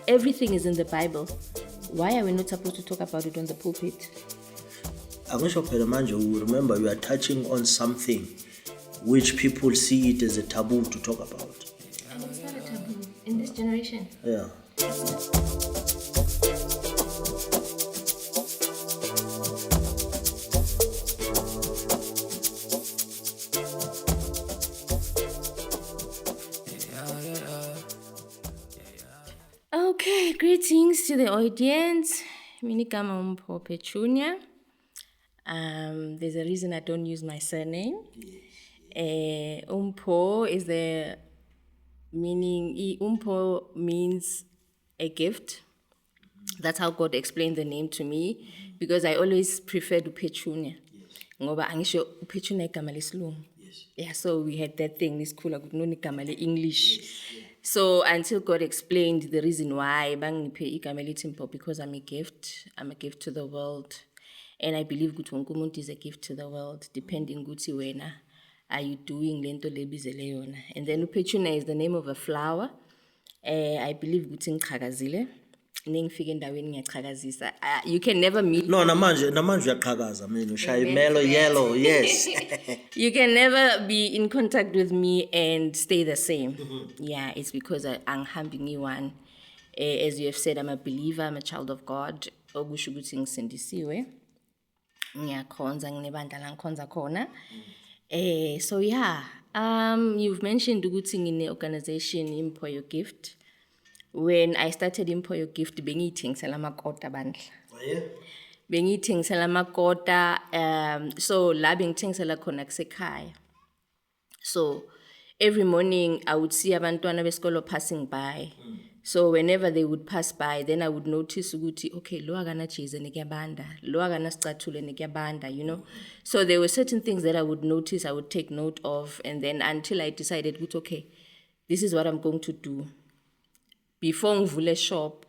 everything is in the Bible. Why are we not supposed to talk about it on the pulpit? Angisho phela manje, remember you are touching on something which people see it as a taboo to talk about. And it's not a taboo in this generation. Yeah. Okay, greetings to the audience. Minikama Umpho Petunia. There's a reason I don't use my surname. Umpho is the meaning, Umpho means a gift. That's how God explained the name to me, because I always prefer to Petunia. Ngoba angisho uPetunia igama lesilungu. Yeah, so we had that thing, this cool igama le English. So until God explained the reason why, bangiphe igama elithi Mpho, because I'm a gift to the world. And I believe ukuthi wonke umuntu is a gift to the world, depending ukuthi wena are you doing lento lebizele yona. And then uPetunia is the name of a flower. I believe ukuthi ngiqhakazile. Nengifike endaweni ngiyaqhakazisa. You can never meet. No, namanje uyaqhakaza mina, ushaya mellow yellow, yes. You can never be in contact with me and stay the same. Yeah, it's because I'm humbling one. As you have said, I'm a believer, I'm a child of God. Okusho ukuthi ngisindisiwe. Ngiyakhonza nginebandla la ngikhonza khona. So yeah, you've mentioned ukuthi ngine organization Mpho Your Gift. When I started Mpho Your Gift, bengiyithengisela amakota bandla. Oh yeah. Bengiyithengisela amakota, so la bengithengisela khona kusekhaya. So every morning I would see abantwana besikolo passing by. So whenever they would pass by, then I would notice ukuthi okay, lo akana jezi nekuyabanda, lo akana sicathulo nekuyabanda, you know. So there were certain things that I would notice, I would take note of, and then until I decided ukuthi okay, this is what I'm going to do. Before ngivule shop,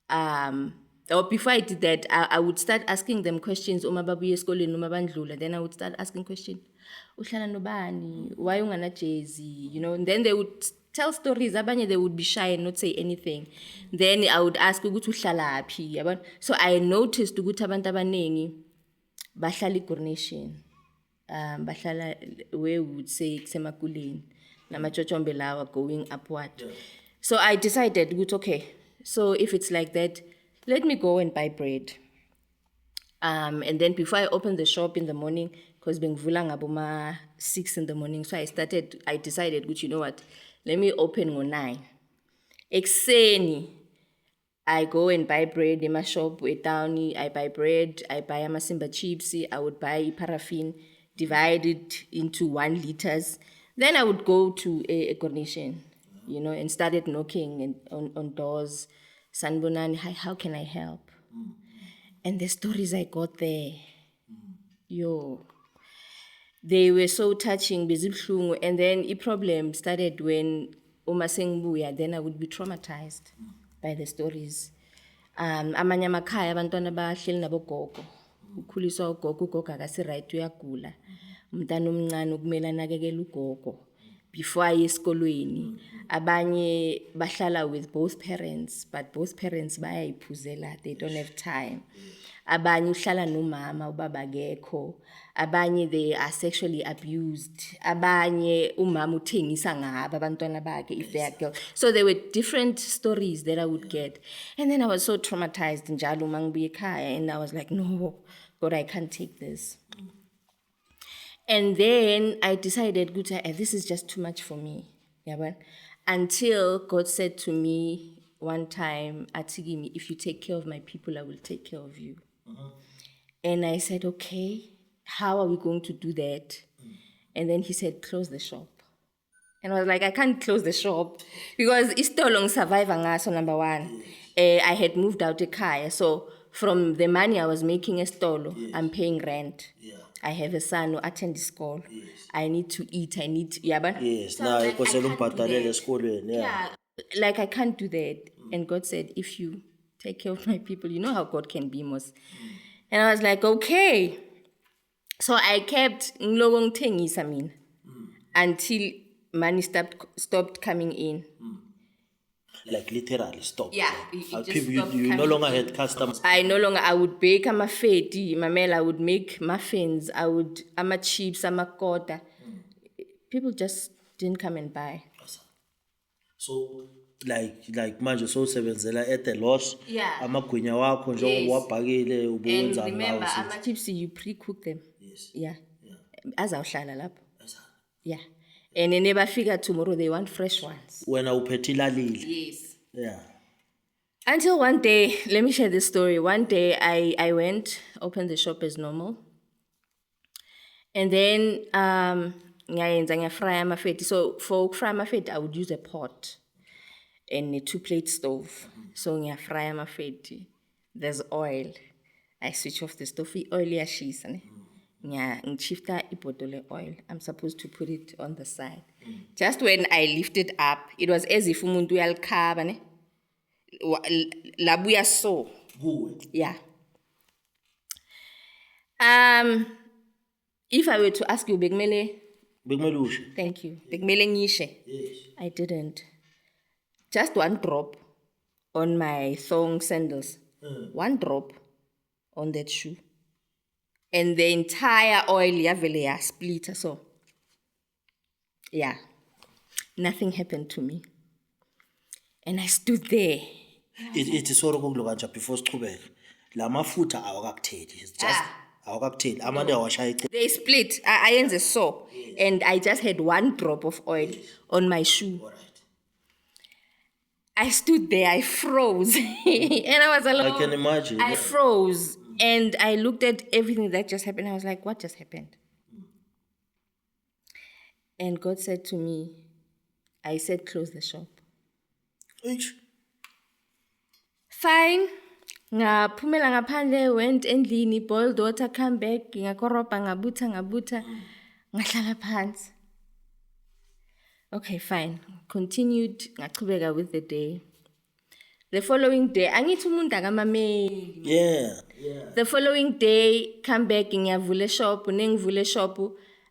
or before I did that, I would start asking them questions. Uma babuye esikoleni noma bandlula, then I would start asking questions. Uhlala nobani? Why ungana jezi? You know, and then they would tell stories. Abanye they would be shy and not say anything. Then I would ask ukuthi uhlala aphi. So I noticed ukuthi abantu abaningi bahlala iGournation. Bahlala where we would say kusemakuleni. Namachochombe lawa going upward. Yeah. So I decided, okay, so if it's like that, let me go and buy bread. And then before I opened the shop in the morning, because bengivula ngaboma 6 in the morning, so I decided, you know what, let me open ngo 9. Ekseni, I go and buy bread in my shop, down, I buy bread, I buy amasimba chips, I would buy paraffin, divide it into 1 liters. Then I would go to a Coronation, you know, and started knocking on doors. Sanbonani, hi, how can I help? And the stories I got there, they were so touching. And then the problem started when Uma Sengbuya, then I would be traumatized by the stories. Amanye amakhaya abantwana bahleli nabogogo. Ukhuliswa ugogo, ugogo akasi right uyagula. Umntana omncane ukumele anakekele ugogo before aye esikolweni. Abanye bahlala with both parents, but both parents bayayiphuzela, they don't have time. Abanye uhlala nomama ubaba akekho. Abanye they are sexually abused. Abanye umama uthengisa ngabo abantwana bakhe if they are girls. So there were different stories that I would get. And then I was so traumatized njalo mangibuye ekhaya, and I was like, no, God, I can't take this. And then I decided, this is just too much for me. Until God said to me one time, Atigimi, if you take care of my people, I will take care of you. And I said, okay, how are we going to do that? And then he said, close the shop. And I was like, I can't close the shop because it's still long survivor, so number one. I had moved out a car, so from the money I was making a stolo, I'm paying rent. Yeah. I have a son who attends school. Yes. I need to eat. Yes, so now like, yeah. Like I can't do that. And God said, if you take care of my people, you know how God can be most. And I was like, okay. So I kept until money stopped coming in. Like literally stopped. Yeah, Like, it just people, stopped you no coming longer in. had customers. I would bake amafeti, mamela, I would make muffins, chips, amakota. People just didn't come and buy. So like manje sowusebenzela at a loss. Yeah. Amagwinya wakho njengoba Yes. uwabhakile And ubowenzani remember, ngawo? chips you pre-cook them. Yes. Yeah. Yeah. Azawuhlala lapho. Yes. Yeah. And they never figure tomorrow they want fresh ones. Wena uphethe ilalile. Yes. Yeah. Until one day, let me share this story. One day I went, opened the shop as normal. And then ngayenza fry amafeti. So for fry amafeti, I would use a pot and a 2-plate stove. So fry amafeti. There's oil. I switch off the stove. Oil yashisa ne. Ngishifta ibottle oil. I'm supposed to put it on the side. Just when I lift it up, it was as if umuntu uyalikhaba ne. Labuya so. Yeah. If I were to ask you, Bekumele, thank you. Bekumele ngishe. Yes. I didn't. Just one drop on my thong sandals. One drop on that shoe. And the entire oil yavele split. So, yeah. Nothing happened to me. And I stood there. It is sort of kanje before sichubeke. La mafutha awakakutheli. It's just awakakutheli. Amande awashaya. They split. I am so. And I just had one drop of oil on my shoe. Alright. I stood there, I froze. And I was alone. I can imagine. I froze. And I looked at everything that just happened. I was like, what just happened? And God said to me, I said, close the shop. Eish. Fine. Ngaphumela ngaphandle, went endlini, boiled water, come back, ngakoropa, ngabuta, ngahlala phansi. Okay, fine. Continued, ngachubeka with the day. The following day, angithi umuntu akamameli. Yeah. The following day, come back, ngiyavula shop, nengivule shop,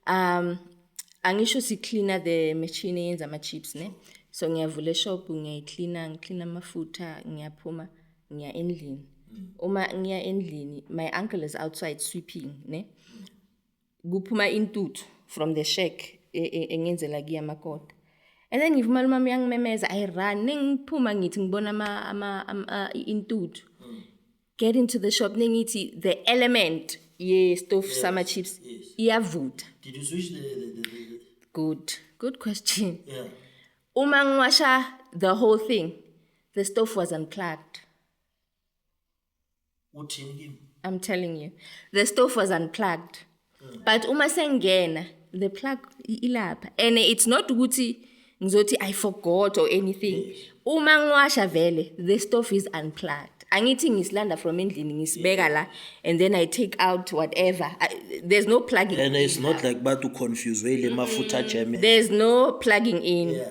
angisho si cleaner the machine yenza ama chips ne. So ngiyavula shop, ngiyicleana amafutha, ngiyaphuma, ngiya endlini. Uma ngiya endlini, my uncle is outside sweeping ne. Kuphuma intuthu from the shack engenzela kiya makota. And then ngivuma umama uyangimemeza, I run, nengiphuma ngithi ngibona ama intuthu. Get into the shop, nengithi the element ye stove summer chips iyavuta. Did you switch the Good question. Yeah. Uma ngiwasha the whole thing, the stove was unplugged. Uthini? I'm telling you, the stove was unplugged. But uma sengena, the plug ilapha. And it's not ukuthi ngizothi I forgot or anything. Uma ngiwasha vele, the stove is unplugged. Angithi ngisilanda from endlini ngisibeka la, and then I take out whatever. There's no plugging. And it's not like but to confuse le mafutha jam. There's no plugging in. Yeah.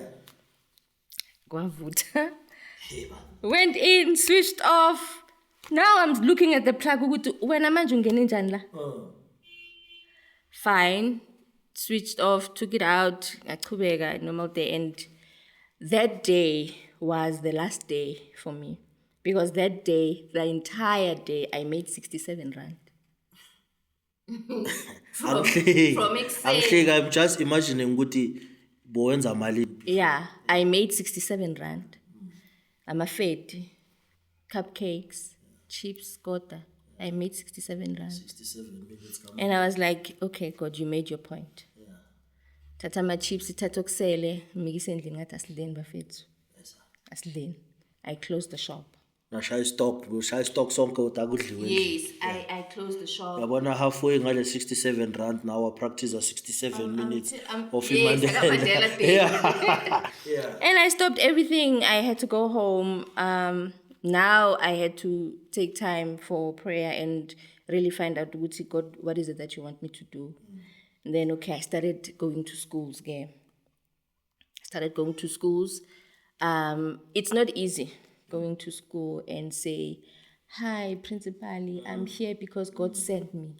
Kwavuta. Went in, switched off. Now I'm looking at the plug ukuthi wena manje ungene njani la? Fine. Switched off, took it out, ngachubeka, normal day. And that day was the last day for me. Because that day, the entire day, I made 67 rand. From exchange. I'm just imagining ukuthi bowenza mali. Yeah, I made 67 rand. Amafeti, cupcakes, chips, kota. I made 67 rand. 67 minutes come. And I was like, okay, God, you made your point. Yeah. Tata ma chips, ithatha kusele, mikise endlini ngathi asidleni bafethu. Yes. Asidleni. I closed the shop. Shall stock sonke utakudliwe. Yes, I closed the shop. Yabona halfway ngale 67 rand now I practice a 67 minutes of yes, Mandela. Yeah. And I stopped everything. I had to go home. Now I had to take time for prayer and really find out, God, what is it that you want me to do? And then, okay, I started going to schools again. It's not easy going to school and say, hi, principally, I'm here because God sent me.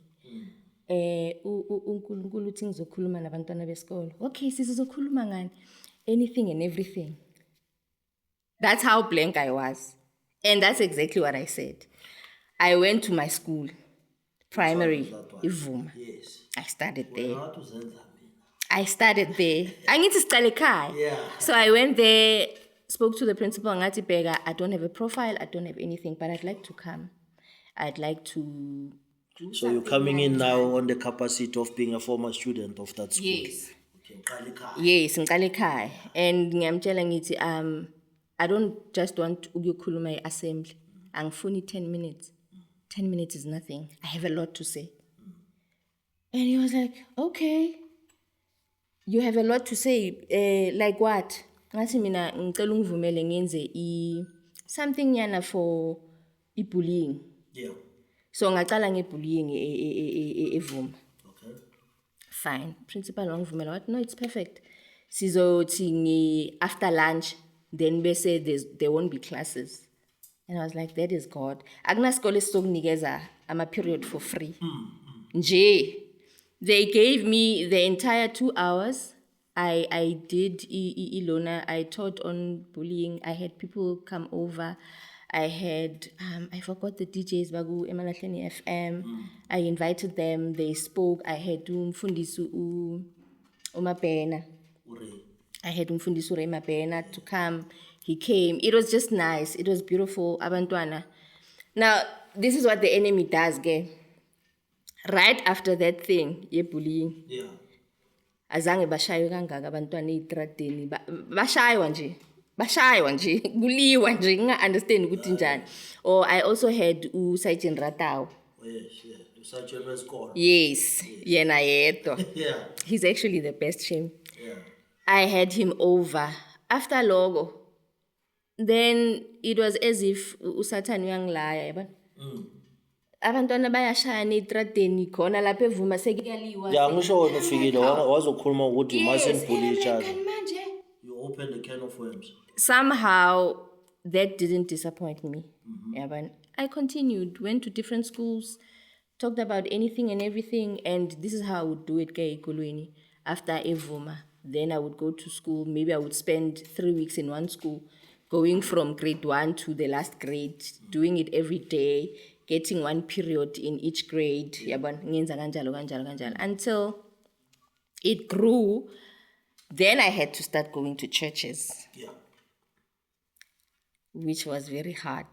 uNkulunkulu uthi ngizokhuluma nabantwana besikole. Okay, sizokhuluma ngani? Anything and everything. That's how blank I was. And that's exactly what I said. I went to my school, primary, That one. Ivuma. Yes. I started there. Not to Zenza, I started there. I need to start a car. Yeah. So I went there, spoke to the principal, Ngati Bega, I don't have a profile, I don't have anything, but I'd like to come. I'd like to do So you're something coming in like- now on the capacity of being a former student of that school. Yes. Okay, qala ekhaya. Yes, ngiqale ekhaya. And ngiyamtshela ngithi I don't just want ukuyokhuluma e-assembly. Angifuni 10 minutes. 10 minutes is nothing. I have a lot to say. And he was like, okay. You have a lot to say. Like what? Ngathi mina ngicela ungivumele ngenze something yana for bullying. Yeah. So ngaqala ngebullying eVuma. Okay. Fine. Principal wangivumela wathi no, it's perfect. Sizothi after lunch, then bese there won't be classes. And I was like, that is God. Akunasikole esizokunikeza ama-period for free. Nje. They gave me the entire 2 hours. I did Ilona. I taught on bullying. I had people come over. I had, I forgot the DJs, Bagu, Emalahleni FM. I invited them. They spoke. I had Umfundisu Umabena. Ure. I had Umfundisu Mabena to come. He came. It was just nice. It was beautiful. Abantwana. Now, this is what the enemy does, ge. Right after that thing, bullying. Yeah. Azange bashaywe kangaka abantwana eitradeni. Bashaywa nje. Kuliwa nje. Nginga-understand ukuthi njani. Or I also had Sergeant Ratau. Oh, yes, yeah. You such a score. Yes. Yena yedwa. Yeah. He's actually the best shame. Yeah. I had him over. After logo, then it was as if uSathane uyangilaya, yabona. Abantwana bayashayana eitradeni khona lapha eVuma sekuyaliwa. Yeah, ngisho wena ufikile wazokhuluma ukuthi Yes, masembully and each I'm other. like, manje. You opened a can of worms. Somehow that didn't disappoint me. Yabona. I continued, went to different schools, talked about anything and everything, and this is how I would do it ke ekolweni. After eVuma, then I would go to school. Maybe I would spend 3 weeks in one school, going from grade 1 to the last grade, doing it every day, getting one period in each grade. Yabona, ngenza kanjalo, until it grew. Then I had to start going to churches, Yeah. which was very hard.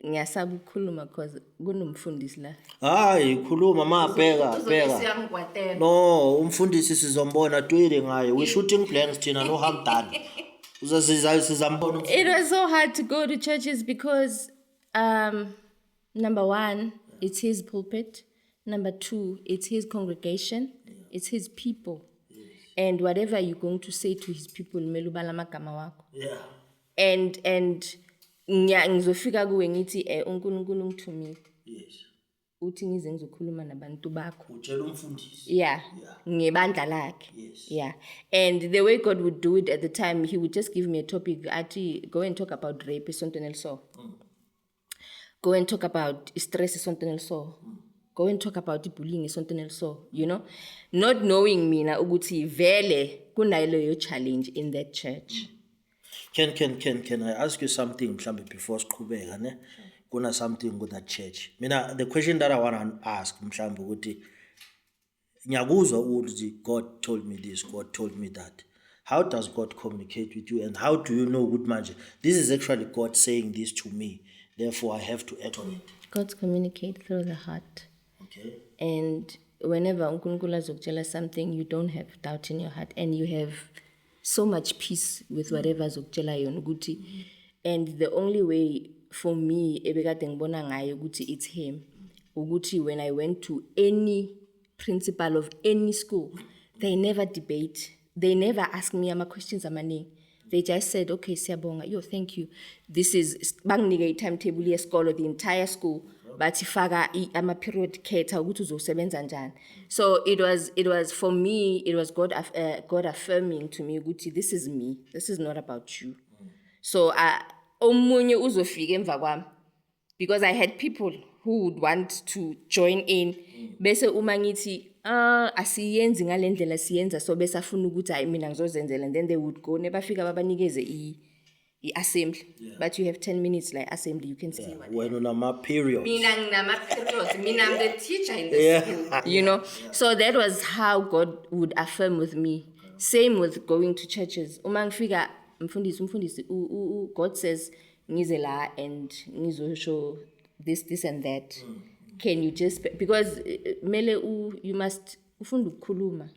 Ngiyasaba ukukhuluma because kunomfundisi la. Hayi khuluma bheka. No, umfundisi sizombona twile ngaye. We shooting blanks thina no hamdani. Sizambona. It was so hard to go to churches because number one, it's his pulpit. Number two, it's his congregation. It's his people. And whatever you're going to say to his people, melubala magama wako. Yeah. And ngizofika kuwe ngithi uNkulunkulu ngithumile Yes. uthi ngize ngizokhuluma nabantu bakho. Utshela umfundisi. Yeah, ngebandla lakhe. Yes. Yeah, and the way God would do it at the time, he would just give me a topic. Athi, go and talk about rape, something else. Go and talk about stress, something else. Go and talk about bullying, something else. You know, not knowing mina ukuthi vele kunayilo yo challenge in that church. Can I ask you something mhlambe before siqhubeka ne? Kuna something with that church. Mina the question that I want to ask mhlambe ukuthi ngiyakuzwa ukuthi God told me this, God told me that. How does God communicate with you, and how do you know good manje? This is actually God saying this to me. Therefore I have to act on it. God communicate through the heart. Okay. And whenever uNkulunkulu azokutshela something, you don't have doubt in your heart, and you have so much peace with whatever azokutshela yona ukuthi. And the only way for me ebekade ngibona ngayo ukuthi it's him ukuthi when I went to any principal of any school, they never debate, they never ask me ama questions amaningi. They just said, okay, siyabonga, yo, thank you. This is banginike i-timetable yesikolo, the entire school, but ifaka ama-period khetha ukuthi uzosebenza njani. So it was for me, it was God affirming to me ukuthi this is me, this is not about you. So omunye uzofika emva kwami, because I had people who would want to join in. Bese uma ngithi, asiyenzi ngale ndlela siyenza so bese afuna ukuthi hayi mina ngizozenzela, and then they would go nebafika babanikeze i-assembly. But you have 10 minutes like assembly, you can see what. When unama period. Mina nginama-periods, mina I'm the teacher in the school, you know. So that was how God would affirm with me. Same with going to churches. Uma ngifika mfundisi, God says ngize la and ngizosho this and that. Can you just, because mele you must ufunda ukukhuluma.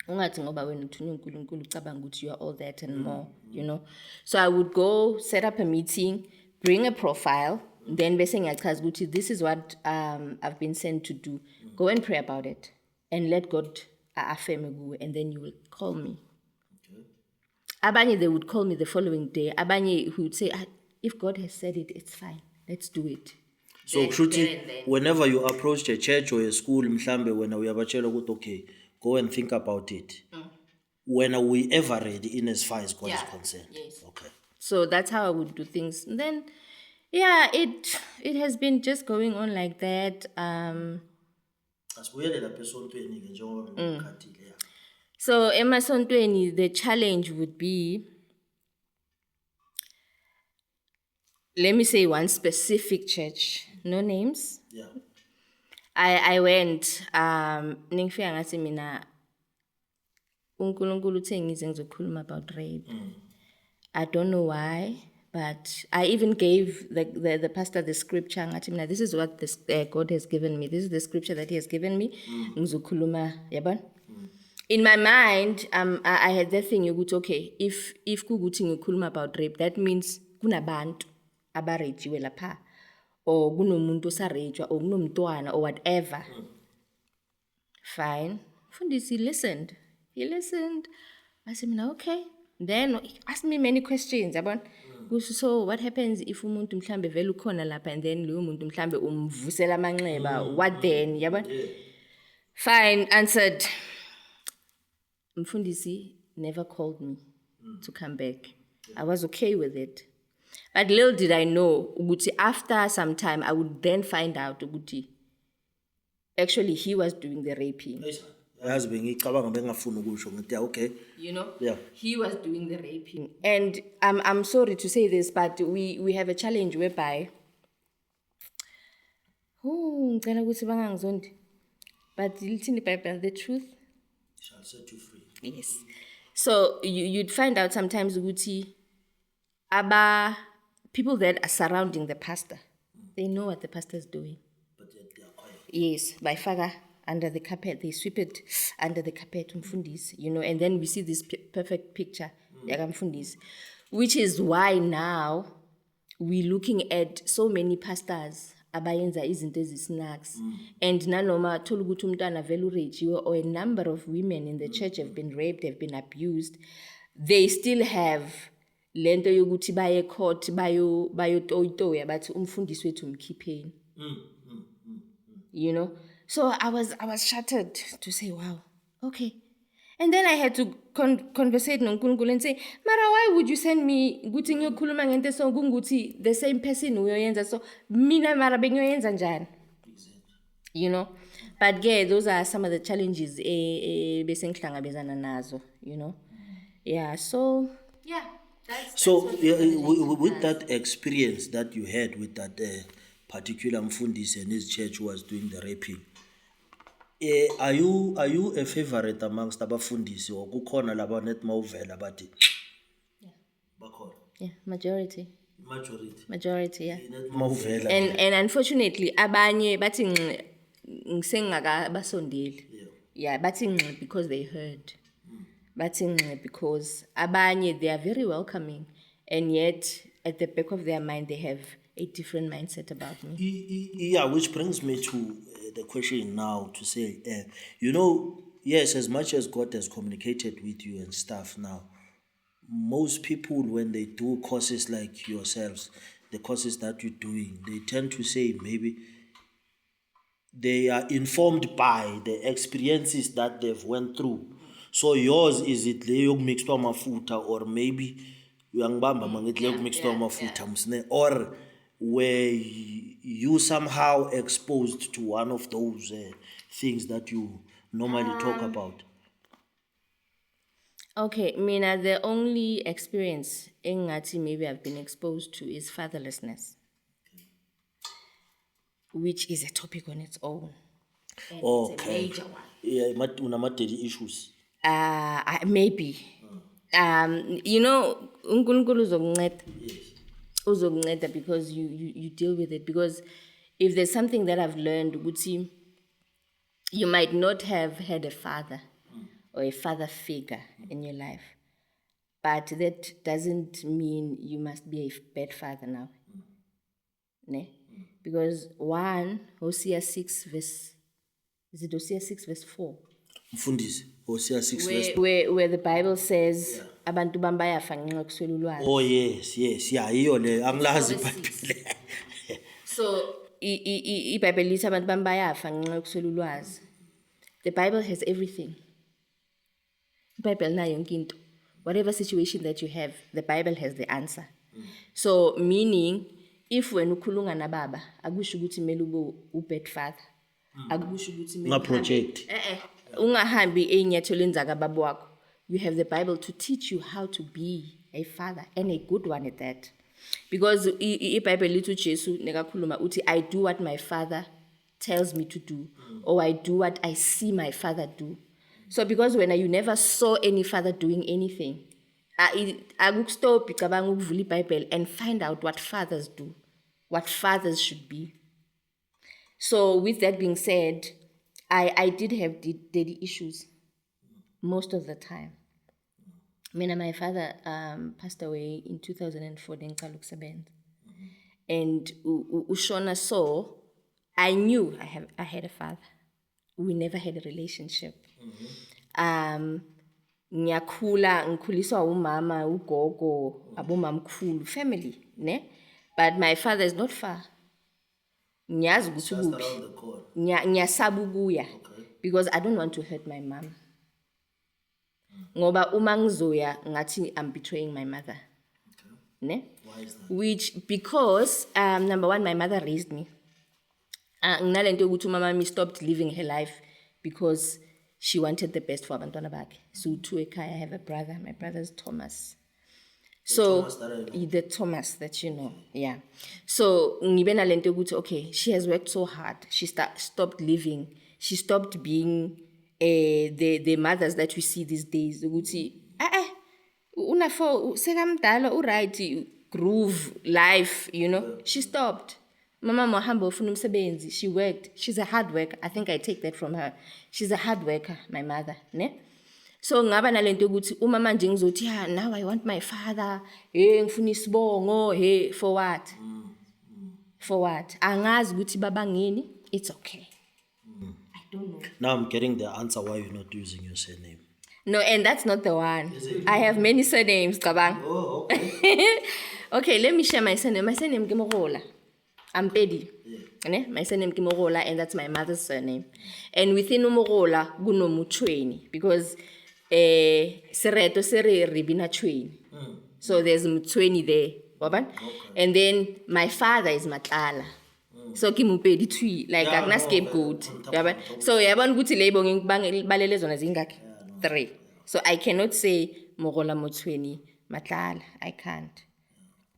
Ungathi ngoba wena uthunywe uNkulunkulu ucabanga ukuthi you are all that and more, you know. So I would go set up a meeting, bring a profile, then bese ngiyachaza ukuthi this is what I've been sent to do. Go and pray about it and let God affirm kuwe, and then you will call me. Abanye, they would call me the following day. Abanye who would say, if God has said it, it's fine. Let's do it. So Kshuti, whenever you approach a church or a school, mhlambe when we abatshela ukuthi okay, go and think about it. When are we ever ready in as far as God is concerned? Yes. Okay. So that's how I would do things. And then, yeah, it has been just going on like that. Asibuyele lapha esontweni ke njengoba ngikhathile ya. So emasontweni, the challenge would be, let me say one specific church, no names. Yeah. I went, ningifika ngathi mina, uNkulunkulu uthe ngize ngizokhuluma about rape. I don't know why, but I even gave the pastor the scripture. Ngathi mina, this is what this, God has given me. This is the scripture that he has given me. Ngizokhuluma, yabona? In my mind, I had that thing yokuthi, okay, if kuguthi ngikhuluma about rape, that means kunabantu abarejiwe lapha, or kunomuntu osarejwa, or kunomntwana, or whatever. Fine. Fundisi listened. He listened. I said, okay. Then he asked me many questions. So what happens if umuntu mhlambe vele ukhona lapha, and then lo muntu mhlambe umvusela amanxeba? What then? Fine, answered. Mfundisi never called me to come back. I was okay with it. But little did I know, ukuthi after some time, I would then find out ukuthi actually he was doing the raping. Okay. You know? Yeah. He was doing the raping. And I'm sorry to say this, but we have a challenge whereby ngicela ukuthi bangangizondi. But lithini iBhayibheli, the truth Shall set you free. Yes. So you'd find out sometimes ukuthi people that are surrounding the pastor, they know what the pastor is doing. But yet they are quiet. Yes, by faga under the carpet, they sweep it under the carpet, mfundis, you know, and then we see this perfect picture, mfundis, which is why now we're looking at so many pastors abayenza izinto ezisnacks, and nanoma thola ukuthi umntwana vele urejiwe, or a number of women in the church have been raped, have been abused, they still have lento yokuthi baye court bayotoyitoya bathi umfundisi wethu umkhipheni. You know, so I was shattered to say, wow, okay. And then I had to conversate noNkulunkulu and say, Mara, why would you send me ukuthi ngiyokhuluma ngento so kunguthi the same person uyoyenza, so mina mara bengiyoyenza njani? You know, but yeah, those are some of the challenges bese ngihlangabezana nazo, you know. Yeah, so yeah. So with that experience that you had with that particular mfundisi and his church who was doing the raping, are you a favorite amongst abafundisi, or kukhona laba net mawuvela bathi bakhona? Yeah, majority, yeah. Net mawuvela. And unfortunately abanye bathi ngisengakabasondeli. Yeah, bathi because they heard. Bathi because abanye, they are very welcoming, and yet at the back of their mind they have a different mindset about me. Yeah, which brings me to the question now to say, you know, yes, as much as God has communicated with you and stuff now, most people, when they do courses like yourselves, the courses that you're doing, they tend to say maybe they are informed by the experiences that they've went through. So yours, is it leyo mixed mafuta, or maybe uyangibamba mangithi leyo mixed mafuta msne, or were you somehow exposed to one of those things that you normally talk about? Okay, mina, the only experience engathi maybe I've been exposed to is fatherlessness, which is a topic on its own. And it's a Okay. major one. Yeah, unama-daddy issues. Maybe. uNkulunkulu uzokunceda. Uzokunceda because you deal with it. Because if there's something that I've learned, ukuthi you might not have had a father or a father figure in your life, but that doesn't mean you must be a bad father now. Ne? Because Hosea 6 verse, is it Hosea 6 verse 4? Mfundisi, Hosea 6 verse. Where the Bible says, abantu bayafa ngenxa yokuswela ulwazi. Oh yes, yeah, iyo le angilazi Verse iBhayibheli. So, iBhayibheli lithi abantu bami bayafa ngenxa yokuswela ulwazi. The Bible has everything. iBhayibheli nayo yonke into. Whatever situation that you have, the Bible has the answer. So, meaning, if wena ukhulunga nababa, akusho ukuthi kumele ube u-bad father. Akusho ukuthi kumele Nga-project. ungahambi ey'nyathelweni zakababa wakho. You have the Bible to teach you how to be a father, and a good one at that. Because iBhayibheli lithi uJesu nekakhuluma uthi, I do what my father tells me to do, or I do what I see my father do. So because when you never saw any father doing anything, akukustop icabanga ukuvula iBhayibheli and find out what fathers do, what fathers should be. So with that being said, I did have daddy issues most of the time. My father passed away in 2004 ngiqala ukusebenza. And ushona, so I knew I had a father. We never had a relationship. Ngikhuliswa umama, ugogo, abomamkhulu, family, ne? But my father is not far. Ngiyazi ukuthi Just ukuphi. around the corner. Ngiyasaba ukuya because I don't want to hurt my mom. Ngoba uma ngizoya ngathi I'm betraying my mother. Ne? Why is that? Which, because number one, my mother raised me. Nginalento yokuthi umama stopped living her life because she wanted the best for abantwana bakhe. So to ekhaya, I have a brother. My brother is Thomas. So Thomas that I know. the Thomas that you know, yeah. So ngibe nalento yokuthi, okay, she has worked so hard. She stopped living. She stopped being the mothers that we see these days. Ukuthi unafo sekamdala uright groove life, you know. She stopped. Mama mohamba ufuna umsebenzi. She worked. She's a hard worker. I think I take that from her. She's a hard worker, my mother, ne? So ngaba nalento ukuthi uma manje ngizothi now I want my father, ngifuna isibongo, for what? For what? Angazi ukuthi baba ngini, it's okay. I don't know. Now I'm getting the answer why you're not using your surname. No, and that's not the one. I have many surnames, Kabang. Oh, okay. Okay, let me share my surname. My surname is Morola. I'm Pedi. Yeah. My surname is Morola, and that's my mother's surname. And within Morola, Guno Muchweni, because Sereto Sere Ribina Chweni. So there's Muchweni there. Okay. And then my father is Matala. So Kimupedi Twi, like Yeah, Agna scapegoat. So yabona ukuthi lebo ngibalele zona zingakhi? 3. So I cannot say Morola Muchweni Matala. I can't.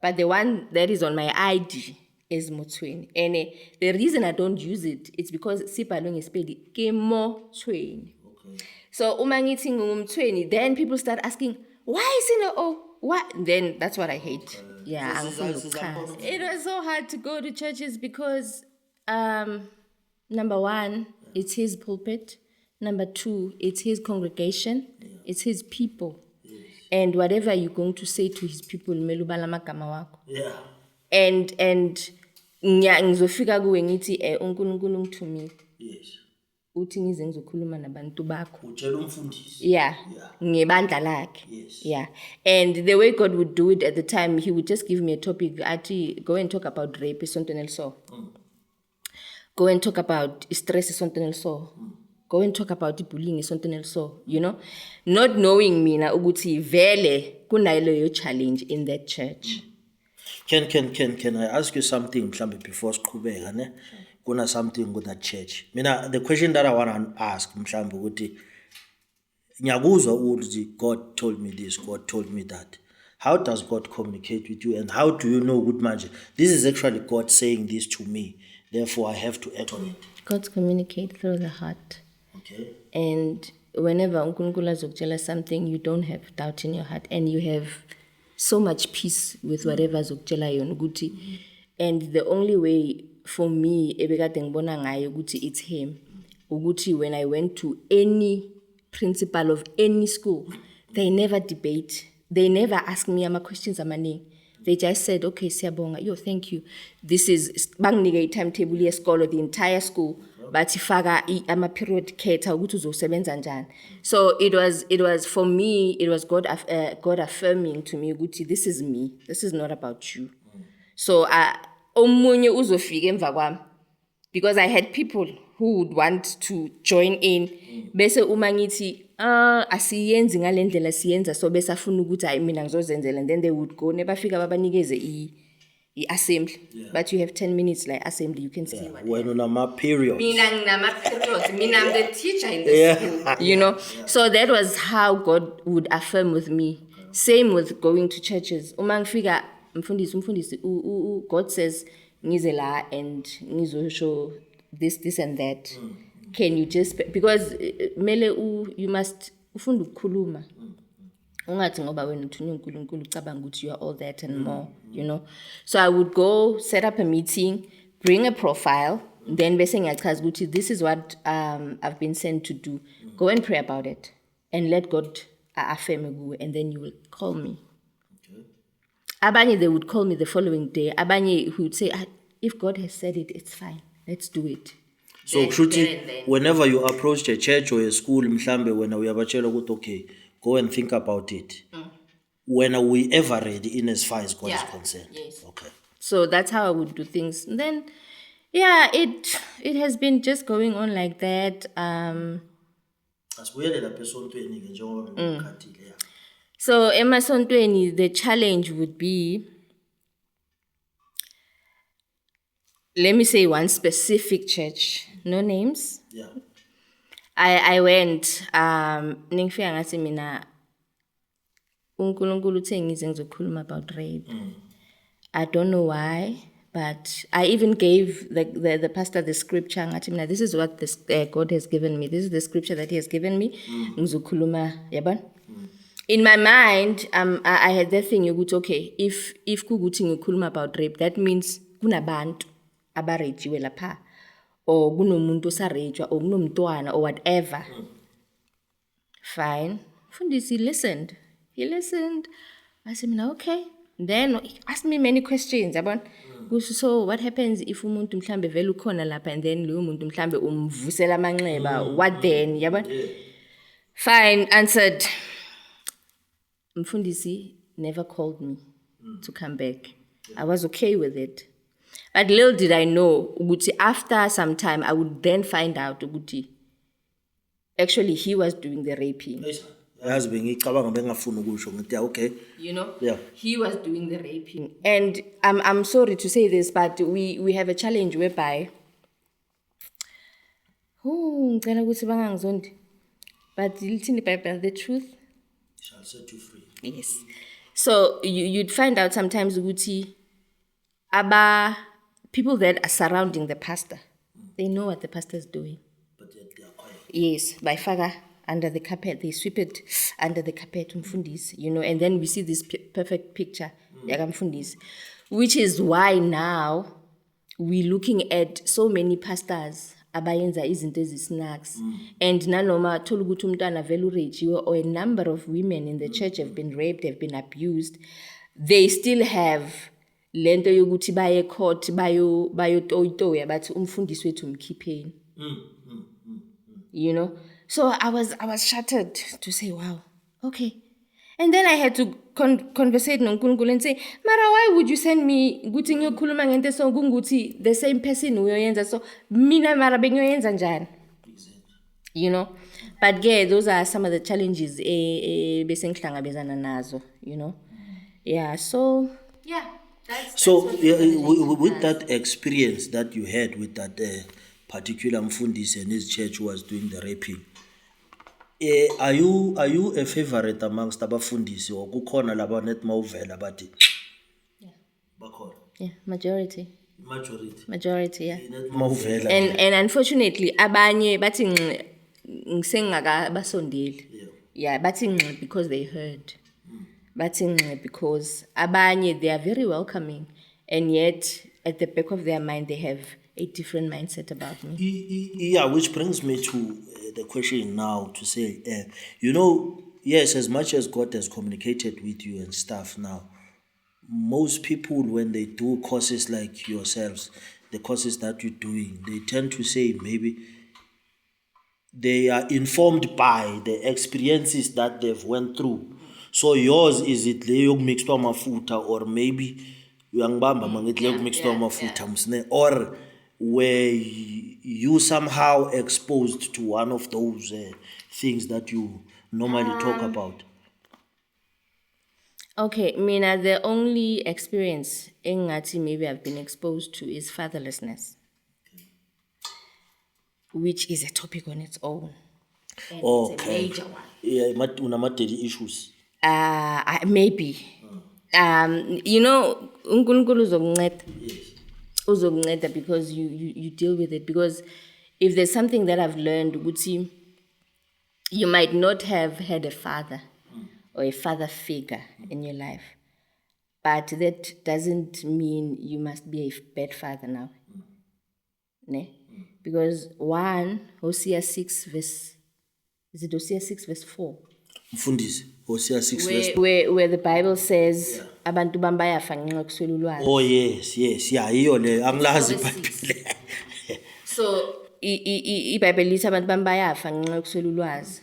But the one that is on my ID is Muchweni. And the reason I don't use it, it's because Sipalong is Pedi Kemo Chweni. Okay. So uma ngithi ngumthweni, then people start asking, why is it what? Then that's what I hate. Yeah, So angifuni ukuchaza. It was so hard to go to churches because number one, it's his pulpit. Number 2, it's his congregation. It's his people. And whatever you're going to say to his people, melubala magama wako. Yeah. And ngizofika kuwe ngithi uNkulunkulu ngithumile. Yes. Uthi ngize ngizokhuluma nabantu bakho. Utshela umfundisi. Yeah, ngebandla lakhe. Yes. Yeah, and the way God would do it at the time, he would just give me a topic. Athi, go and talk about rape, esontweni eliso. Go and talk about stress, esontweni eliso. Go and talk about bullying, esontweni eliso. You know, not knowing mina ukuthi vele kunaleyo challenge in that church. Can I ask you something mhlambe before siqhubeka ne? Kuna something with that church. Mina the question that I want to ask mhlambe ukuthi ngiyakuzwa ukuthi God told me this, God told me that. How does God communicate with you and how do you know good manje? This is actually God saying this to me. Therefore I have to act on it. God communicate through the heart. Okay. And whenever uNkulunkulu azokutshela something, you don't have doubt in your heart and you have so much peace with whatever azokutshela yona ukuthi. And the only way for me ebekade ngibona ngayo ukuthi it's him. Ukuthi when I went to any principal of any school, they never debate. They never ask me ama questions amaningi. They just said, okay, siyabonga, yo, thank you. This is banginike timetable yesikolo, the entire school, but ifaka ama period khetha ukuthi uzosebenza njani. So it was for me, it was God affirming to me ukuthi this is me. This is not about you. So omunye uzofika emva kwami, because I had people who would want to join in. Bese uma ngithi asiyenzi ngalendlela siyenza so bese afuna ukuthi hayi mina ngizozenzela, and then they would go nebafika babanikeze i-assembly. But you have 10 minutes like assembly, you can see what. When unama period. Mina nginama periods, mina I'm the teacher in the school, you know. So that was how God would affirm with me. Same with going to churches. Uma ngifika mfundisi God says ngize la and ngizosho this and that. Can you just, because mele you must ufunda ukukhuluma. Ungathi ngoba wena uthunye uNkulunkulu ucabanga ukuthi you are all that and more, you know. So I would go set up a meeting, bring a profile, then bese ngiyachaza ukuthi this is what I've been sent to do. Go and pray about it and let God affirm kuwe, and then you will call me. Okay. Abanye they would call me the following day. Abanye who would say if God has said it, it's fine. Let's do it. So shuthi whenever you approach a church or a school mhlambe wena uyabatshela ukuthi okay, go and think about it. When are we ever ready in as far as God is concerned? Yes. Okay. So that's how I would do things. And then it has been just going on like that. Asibuyele lapha esontweni ke njengoba ngikhathile. So emasontweni the challenge would be, let me say one specific church, no names. Yeah. I went ningifika ngathi mina uNkulunkulu uthe ngize ngizokhuluma about rape. I don't know why, but I even gave the pastor the scripture ngathi mina this is what this God has given me. This is the scripture that he has given me. Ngizokhuluma, yabona? In my mind, I had that thing yokuthi okay, if kuguthi ngikhuluma about rape, that means kunabantu abarejiwe lapha, or kunomuntu osarejwa, or kunomntwana, or whatever. Fine. Fundisi listened. He listened. I said, okay. Then he asked me many questions. So what happens if umuntu mhlambe vele ukhona lapha and then lo muntu mhlambe umvusela amanxeba? What then? Fine, answered. Mfundisi never called me to come back. I was okay with it. But little did I know, ukuthi after some time, I would then find out ukuthi actually he was doing the raping. You know? Yeah. He was doing the raping. And I'm sorry to say this, but we have a challenge whereby but the truth shall set you free. Yes. So you'd find out sometimes ukuthi people that are surrounding the pastor, they know what the pastor is doing. But yet they are quiet. Yes, by faga under the carpet, they sweep it under the carpet, mfundisi, you know, and then we see this perfect picture, mfundisi, which is why now we're looking at so many pastors abayenza izinto ezisnacks, and nanoma thola ukuthi umntwana vele urejiwe, or a number of women in the church have been raped, have been abused, they still have lento yokuthi baye court bayotoyitoya bathi umfundisi wethu umkhipheni. You know, so I was shattered to say, wow, okay. And then I had to conversate noNkulunkulu and say, Mara, why would you send me ukuthi ngiyokhuluma ngento so kunguthi the same person uyoyenza, so mina mara bengiyoyenza njani? You know, but yeah, those are some of the challenges bese ngihlangabezana nazo, you know. Yeah, so yeah. So, with that experience that you had with that particular Mfundisi and his church who was doing the raping, are you a favorite amongst abafundisi or kukhona laba net mawuvela bathi bakhona Yeah, majority, yeah. net mawuvela And unfortunately, abanye bathi ngisengakabasondeli. Yeah, bathi ngxe because they heard. Bathi ngxe because abanye they are very welcoming, and yet at the back of their mind they have a different mindset about me. Yeah, which brings me to the question now to say, you know, yes, as much as God has communicated with you and stuff now, most people, when they do courses like yourselves, the courses that you're doing, they tend to say maybe they are informed by the experiences that they've went through. So yours, is it leyo mixed mafuta, or maybe uyangibamba mangithi leyo mixed mafuta msne, or were you somehow exposed to one of those things that you normally talk about? Okay, mina, the only experience engathi maybe I've been exposed to is fatherlessness, which is a topic on its own. And it's a major one. Yeah, unama-daddy issues. Maybe. You know, uNkulunkulu uzokunceda because you deal with it. Because if there's something that I've learned, ukuthi you might not have had a father or a father figure in your life, but that doesn't mean you must be a bad father now. Ne? Because Hosea 6 verse, is it Hosea 6 verse 4? Mfundisi, Hosea 6 verse. Where the Bible says, abantu bambayafa ngenxa yokuswela ulwazi. Oh yes, yeah, iyo le angilazi iBhayibheli. So, iBhayibheli lithi abantu bambayafa ngenxa yokuswela ulwazi.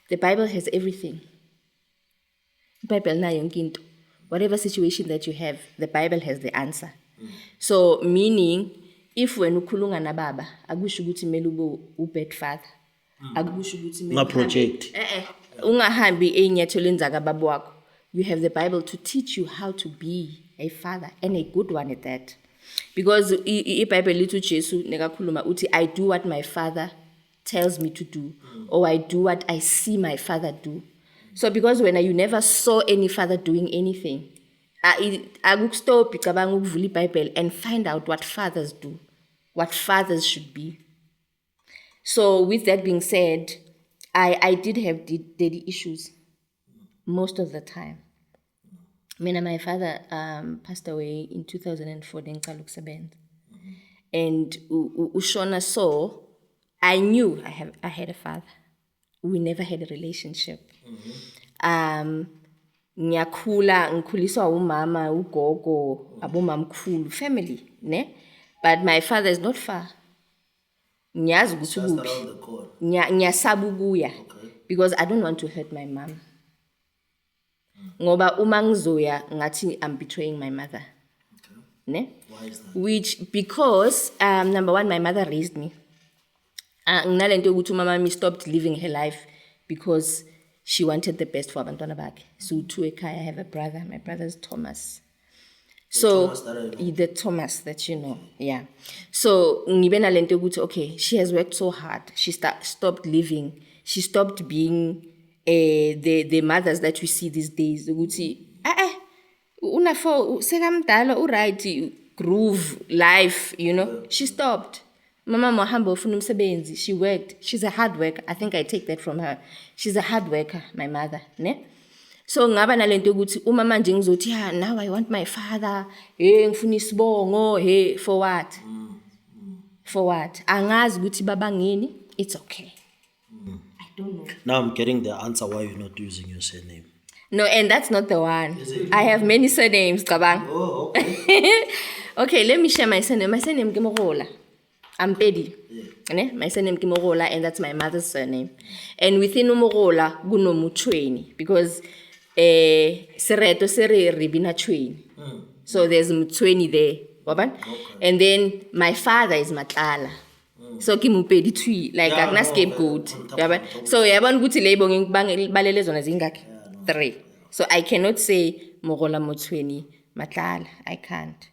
The Bible has everything. iBhayibheli nayo yonke into. Whatever situation that you have, the Bible has the answer. So, meaning, if wena ukhulunga nababa, akusho ukuthi kumele ube u-bad father. Akusho ukuthi kumele project. Ungahambi einyathelweni zakababa wakho. You have the Bible to teach you how to be a father, and a good one at that. Because iBhayibheli lithi uJesu nekakhuluma uthi, I do what my father tells me to do, or I do what I see my father do. So because when you never saw any father doing anything, akukustop icabanga ukuvula iBhayibheli and find out what fathers do, what fathers should be. So with that being said, I did have daddy issues most of the time. My father passed away in 2004 ngiqala ukusebenza. And ushona, so I knew I had a father. We never had a relationship. Ngikhuliswa umama, ugogo, abomamkhulu, family, ne? But my father is not far. Ngiyazi ukuthi ukuphi. Ngiyasaba ukuya because I don't want to hurt my mom. Ngoba uma ngizoya ngathi I'm betraying my mother. Ne? Why is that? Which, because number one, my mother raised me. Nginalento yokuthi umama stopped living her life because she wanted the best for abantwana bakhe. So to ekhaya, I have a brother. My brother is Thomas. So the Thomas that you know, yeah. So ngibe nalento yokuthi, okay, she has worked so hard. She stopped living. She stopped being the mothers that we see these days. Ukuthi unafo sekamdala uright groove life, you know. She stopped. Mama mohamba ufuna umsebenzi. She worked. She's a hard worker. I think I take that from her. She's a hard worker, my mother, ne? So ngaba nalento ukuthi uma manje ngizothi now I want my father, ngifuna isibongo, for what? For what? Angazi ukuthi baba ngini. It's okay. I don't know. Now I'm getting the answer why you're not using your surname. No, and that's not the one. I have many surnames, Kabang. Oh, okay. Okay, let me share my surname. My surname Kimorola. I'm Pedi. Yeah. My surname Kimorola, and that's my mother's surname. And within Umorola, guno Muchweni, because Sereto Sere Ribina Chweni. So there's Muchweni there. Okay. And then my father is Matala. So Kimupedi Twi, like a scapegoat. So yabon guti label balele zona zingaki. 3. So I cannot say Mogola Motsweni Matlala. I can't.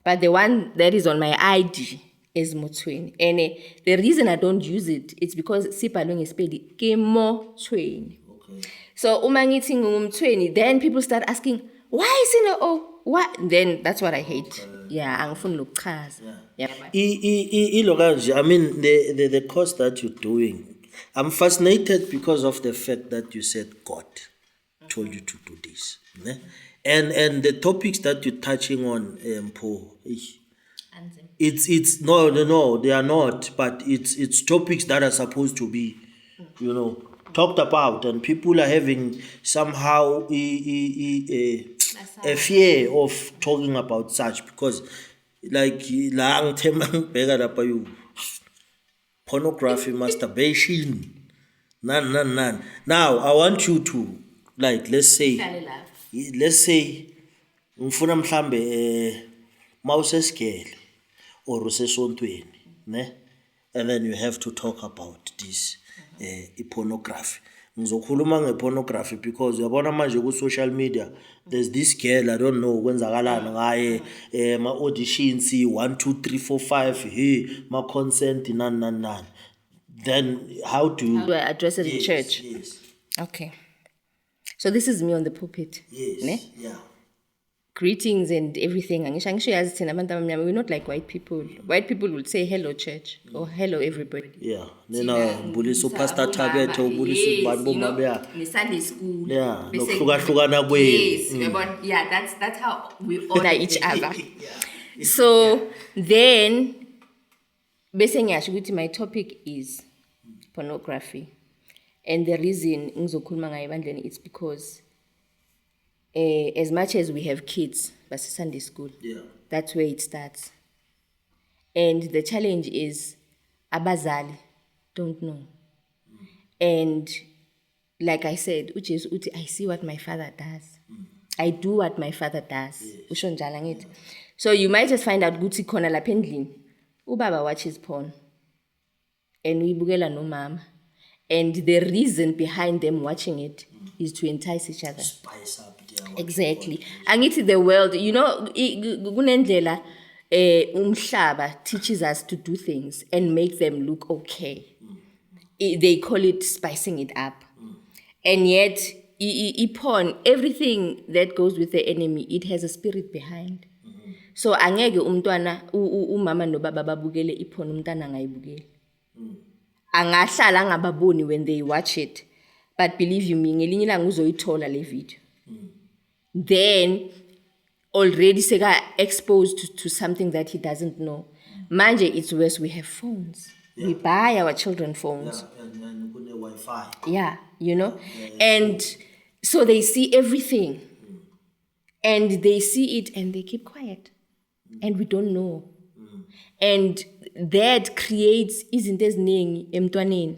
But the one that is on my ID is Motsweni. And the reason I don't use it, it's because sibhalwe ngesipedi ke Motsweni. Okay. So uma ngithi ngumthweni, then people start asking, why is it no what? Then that's what I hate. Okay. Yeah, angifuni lokuchaza. Yeah. I mean, the course that you're doing, I'm fascinated because of the fact that you said God told you to do this. Ne? And the topics that you're touching on, Mpho, it's no, they are not, but it's topics that are supposed to be, talked about, and people are having somehow a fear of talking about such, because like pornography, masturbation, none. Now I want you to, like, let's say ngifuna mhlambe mawusesigele or usesontweni, ne, and then you have to talk about this pornography. Ngizokhuluma ngepornography because uyabona manje ku social media there's this girl, I don't know kwenzakalana ngaye, ma auditions 1 2 3 4 5 ma consent none. Then how do I address it in church? Yes. Okay. So this is me on the pulpit. Yes. Ne? Yeah. Greetings and everything. We're not like white people. White people will say hello church or hello everybody. Yeah. Nena buliso pastor Tabetho buliso bantu mabea. Sunday school. Yeah. Nokuhlukana kwenu. Yes. Yeah, that's how we honor each other. Yeah. So then my topic is pornography. And the reason it's because as much as we have kids, but Sunday school, that's where it starts. And the challenge is abazali don't know. And like I said, I see what my father does. I do what my father does. So you might just find out Guti Kona la pendlin. Ubaba watches porn. And we bugela no mama. And the reason behind them watching it is to entice each other. Spice up. Exactly. And it's the world, gunendlela umhlaba teaches us to do things and make them look okay. They call it spicing it up. And yet, porn, everything that goes with the enemy, it has a spirit behind. So angeke umntwana umama no baba babukele iporn umntana ngayibukeli. Angahlala angababoni when they watch it, but believe you me, ngelinye ilanga uzoyithola le video. Then already seka exposed to something that he doesn't know. Manje, it's worse. We have phones. Yeah. We buy our children phones. Yeah, and put the Wi-Fi. Yeah, and so they see everything, and they see it, and they keep quiet, and we don't know, and that creates izinto eziningi emntwaneni.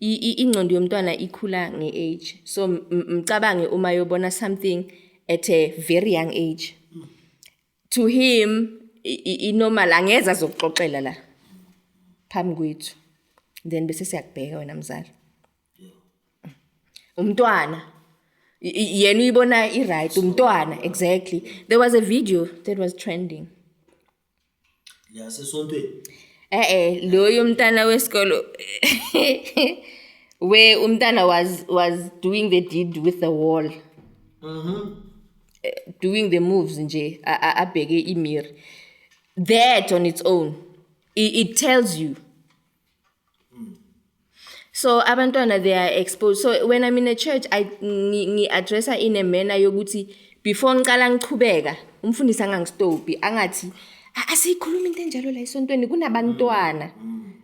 Ingqondo yomntwana ikhula nge-age. So mcabange uma yobona something at a very young age. To him, normal angeza zokuxoxela la phambi kwethu. Then bese siyakubheka wena mzali. Umntwana yena uyibona i-right, umntwana, exactly. There was a video that was trending. Yeah, sesontweni. Loyo umntana wesikolo where umntana was doing the deed with the wall. Doing the moves nje abheke imirror. That on its own, it tells you. So abantwana, they are exposed. So when I'm in a church, I address her in a manner yokuthi before ngiqala ngichubeka umfundisi angangistophi angathi asikhuluma into enjalo la esontweni kunabantwana,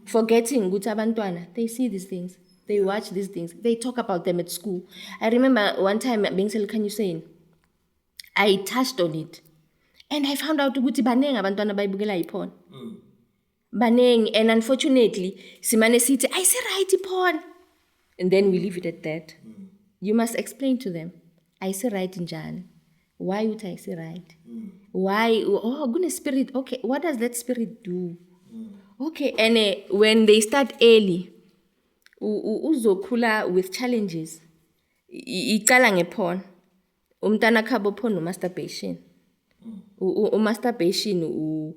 forgetting ukuthi abantwana, they see these things, they watch these things, they talk about them at school. I remember one time being saying I touched on it and I found out ukuthi banengi abantwana bayibukela iporn. Banengi, and unfortunately simane sithi I say right porn, and then we leave it at that. You must explain to them, I say right njani, why would I say right? Why? Oh, goodness spirit. Okay, what does that spirit do? Okay, and when they start early, uzokhula with challenges. Iqala ngeporn. umntana khabo upon masturbation. Masturbation,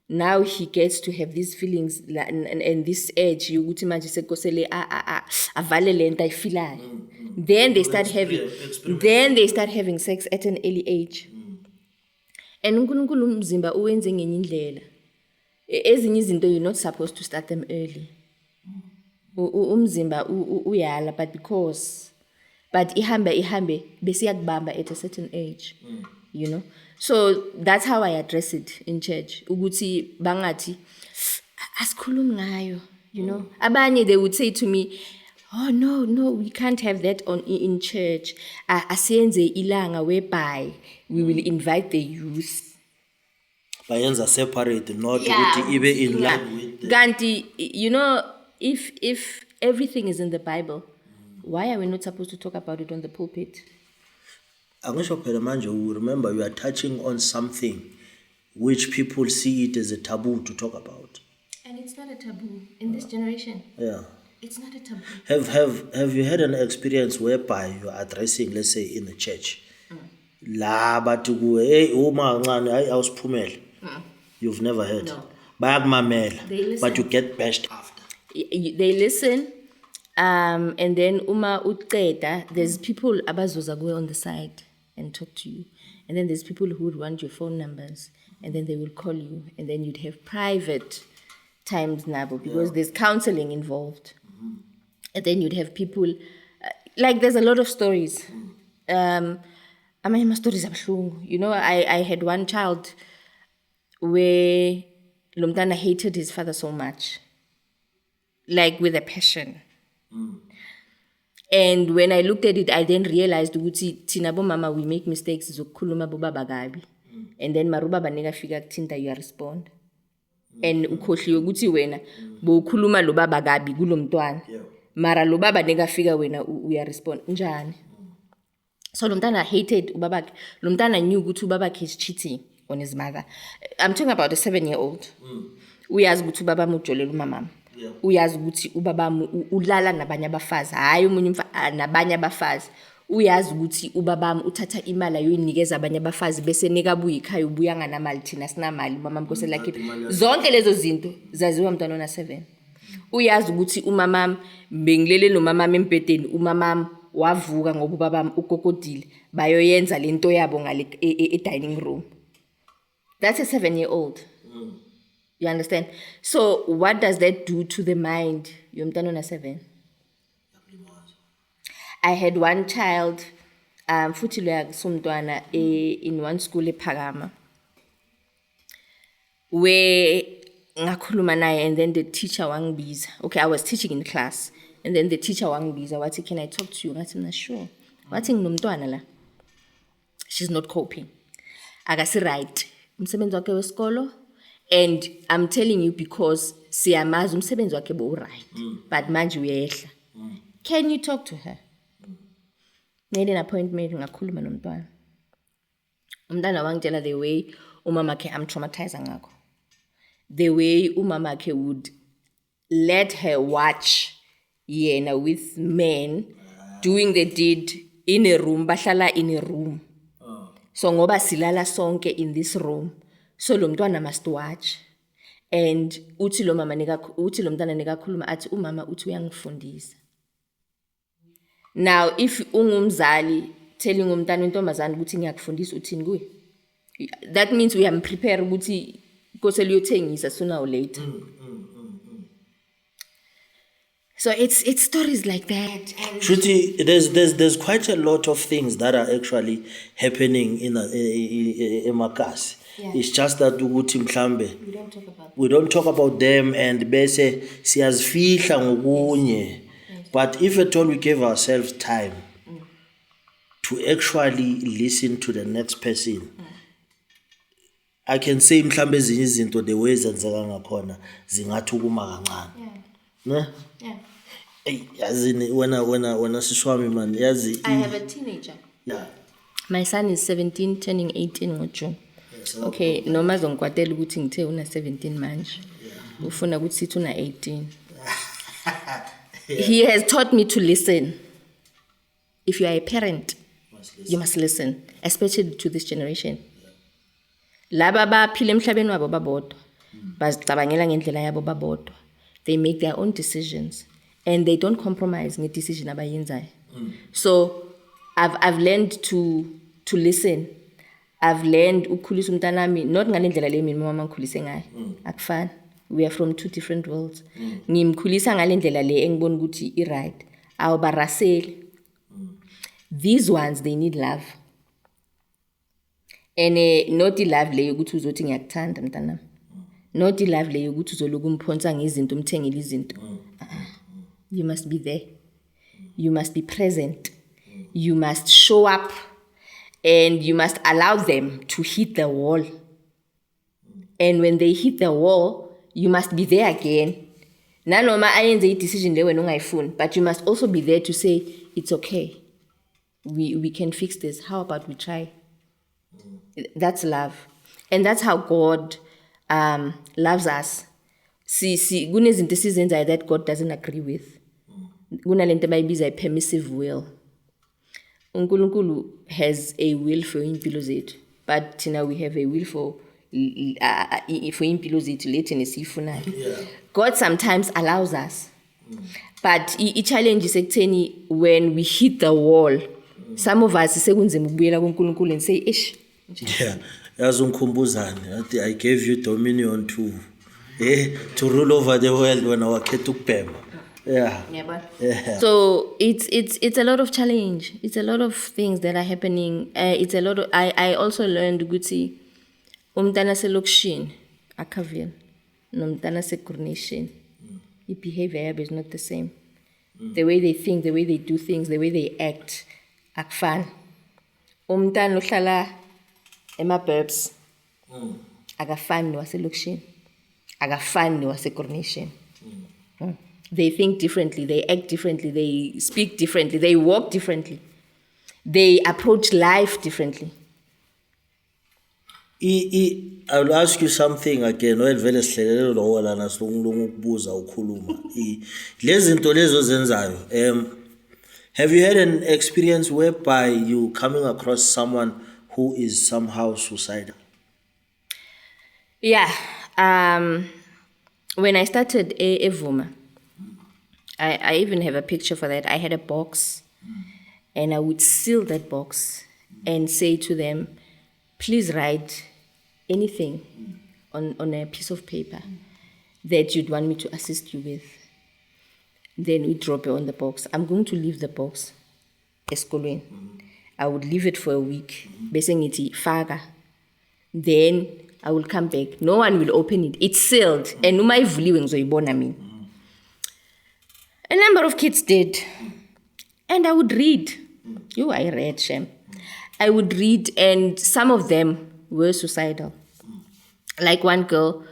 now he gets to have these feelings and this urge ukuthi manje sekosele avale lento ayifilayo. Then they start having sex at an early age. And uNkulunkulu umzimba uwenze ngenye indlela. Ezinye izinto you're not supposed to start them early. Umzimba uyala but ihambe bese yakubamba at a certain age. You know, so that's how I address it in church. Ukuthi bangathi asikhulumi ngayo, you know. Abanye they would say to me, oh no, we can't have that in church. Asiyenze ilanga whereby we will invite the youth. Bayenza separate, not ukuthi ibe in line with the... Ganti, you know, if everything is in the Bible, why are we not supposed to talk about it on the pulpit? Angisho phela manje, remember you are touching on something which people see it as a taboo to talk about. And it's not a taboo in this generation. Yeah. It's not a taboo. Have you had an experience whereby you are addressing, let's say, in the church? La bathi kuwe, hey uma kancane hayi awusiphumele. You've never heard. No. Bayakumamela, but you get bashed after. They listen, and then uma uqeda, there's people abazoza kuwe on the side and talk to you, and then there's people who would want your phone numbers, and then they will call you, and then you'd have private times nabo because there's counseling involved, and then you'd have people like there's a lot of stories. Amanye stories abuhlungu. You know, I had one child where lo mntana hated his father so much, like with a passion. And when I looked at it, I then realized ukuthi thina bomama we make mistakes zokukhuluma bobaba kabi. And then marubaba negafika kuthinta you respond. And ukhohliwe ukuthi wena bokhuluma lo baba kabi kulo mntwana. Mara lo baba negafika wena uya respond njani. So lo mntana hated ubabakhe. Lo mntana knew ukuthi ubabakhe is cheating on his mother. I'm talking about a 7-year-old. Uyazi ukuthi ubaba mujolela umama. Uyazi ukuthi ubaba ulala nabanye abafazi. Hayi umunye nabanye abafazi. Uyazi ukuthi ubaba uthatha imali ayoyinikeza abanye abafazi bese nekabuya ekhaya ubuya nganamali thina sinamali mama mkosela khiphi. Zonke lezo zinto zaziwa umntwana ona 7. Uyazi ukuthi umama bengilele nomama embedeni umama wavuka ngoba ubaba ugogodile bayoyenza lento yabo ngale dining room. That's a 7-year-old. You understand? So what does that do to the mind? Yomntana ona 7. I had one child, futhi lo yakusumntwana in one school ePhakama, where ngakhuluma naye and then the teacher wangibiza. Okay, I was teaching in class and then the teacher wangibiza wathi, can I talk to you? Ngathi mina sure. Wathi nginomntwana la. She's not coping. Akasi right. Umsebenzi wakhe wesikolo. And I'm telling you because siyamazi umsebenzi wakhe bo right. But manje uyehla. Can you talk to her? Made an appointment ngakhuluma nomntwana. Umntwana wangitshela the way umama ke I'm traumatized ngakho. The way umama ke would let her watch yena with men doing the deed in a room, bahlala in a room. So ngoba silala sonke in this room. So lo mntwana must watch. And uthi lo mntwana nekakhuluma athi umama uthi uyangifundisa. Now if ungumzali telling umntwana intombazana ukuthi ngiyakufundisa uthini kuye, that means we are prepared ukuthi kosele uyothengisa sooner or later. So it's stories like that. And Shruti, there's quite a lot of things that are actually happening in Makasi. Yeah. It's just that ukuthi mhlambe we don't talk about them and bese siyazifihla ngokunye. But if at all we gave ourselves time to actually listen to the next person, I can say mhlambe ezinye izinto the way zenzeka ngakhona zingathukuma kancane. Ne? Yeah. Hey, yazini wena sishwami man, yazi. I have a teenager. Yeah. My son is 17 turning 18 ngoJune. Okay, noma zongikwatela ukuthi ngithe una 17 manje. Ufuna ukuthi sithi una 18. He has taught me to listen. If you are a parent, You must listen, especially to this generation. Laba baphila emhlabeni wabo babodwa, bazicabangela ngendlela yabo babodwa. They make their own decisions and they don't compromise ngedecision abayenzayo. So I've learned to listen. I've learned ukukhulisa umntanami not ngalendlela le mina mama ngikhulise ngayo. Akufani. We are from two different worlds. Ngimkhulisa ngalendlela le engibona ukuthi I right. Awubaraseli. These ones they need love. And not love leyo ukuthi uzothi ngiyakuthanda mntanami. Not love leyo ukuthi uzoloku umphonsa ngezinto umthengile izinto. You must be there. You must be present. You must show up and you must allow them to hit the wall. And when they hit the wall, you must be there again. Nanoma ayenze i-decision le wena ungayifuni, but you must also be there to say it's okay. We can fix this. How about we try? That's love. And that's how God loves us. See, kunezinto esizenzayo that God doesn't agree with. Kunalento abayibiza permissive will. uNkulunkulu has a will for impilo zethu, but thina we have a will for impilo zethu lethi nesifunayo. God sometimes allows us. But i-challenge is ekutheni when we hit the wall, some of us sekunzima ukubuyela kuNkulunkulu and say ish. Yeah, yazi ungikhumbuzane, I gave you dominion to rule over the world when awakhetha ukubhema. Yeah. Yeah. So it's a lot of challenge. It's a lot of things that are happening. It's a lot of I also learned ukuthi umntana selokishini akavile nomntana secoronation. The behavior yabo is not the same. The way they think, the way they do things, the way they act akufani. Umntana ohlala ema-burbs akafani nowaselokishini. Akafani nowasecoronation. They think differently, they act differently, they speak differently, they walk differently, they approach life differently. I will ask you something again. Vele sihlelele lo lana silungilungu ukubuza ukhuluma. Lezi zinto lezo zenzayo. Have you had an experience whereby you coming across someone who is somehow suicidal? Yeah. When I started Evuma, I even have a picture for that. I had a box and I would seal that box and say to them, please write anything on a piece of paper that you'd want me to assist you with. Then we drop it on the box. I'm going to leave the box esikolweni. I would leave it for a week. Bese ngithi faka. Then I will come back. No one will open it. It's sealed. And uma ivuliwe ngizoyibona mina. A number of kids did. And I would read. I read, Shem. I would read, and some of them were suicidal. Like one girl,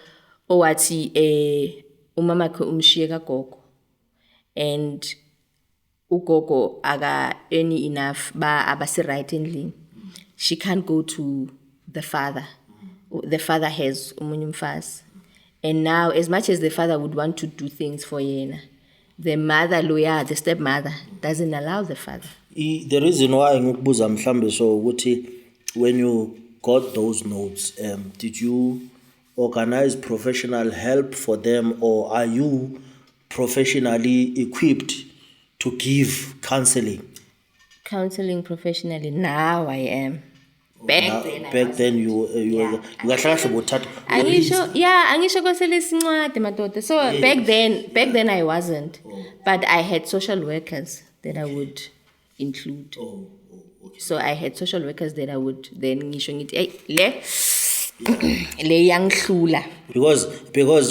owathi umama khe umshiye kagogo. And ugogo aga earning enough ba abase right endlini. She can't go to the father. The father has omunye umfazi. And now, as much as the father would want to do things for yena, the mother, the stepmother, doesn't allow the father. The reason why ngikubuza mhlambe so ukuthi when you got those notes, did you organize professional help for them, or are you professionally equipped to give counseling? Counseling professionally, now I am. Back then you were ngahlakahle bothatha. Angisho kosele sincwadi madoda. So back then I wasn't. But I had social workers that I would include. So I had social workers that I would then ngisho ngithi le yangihlula. Because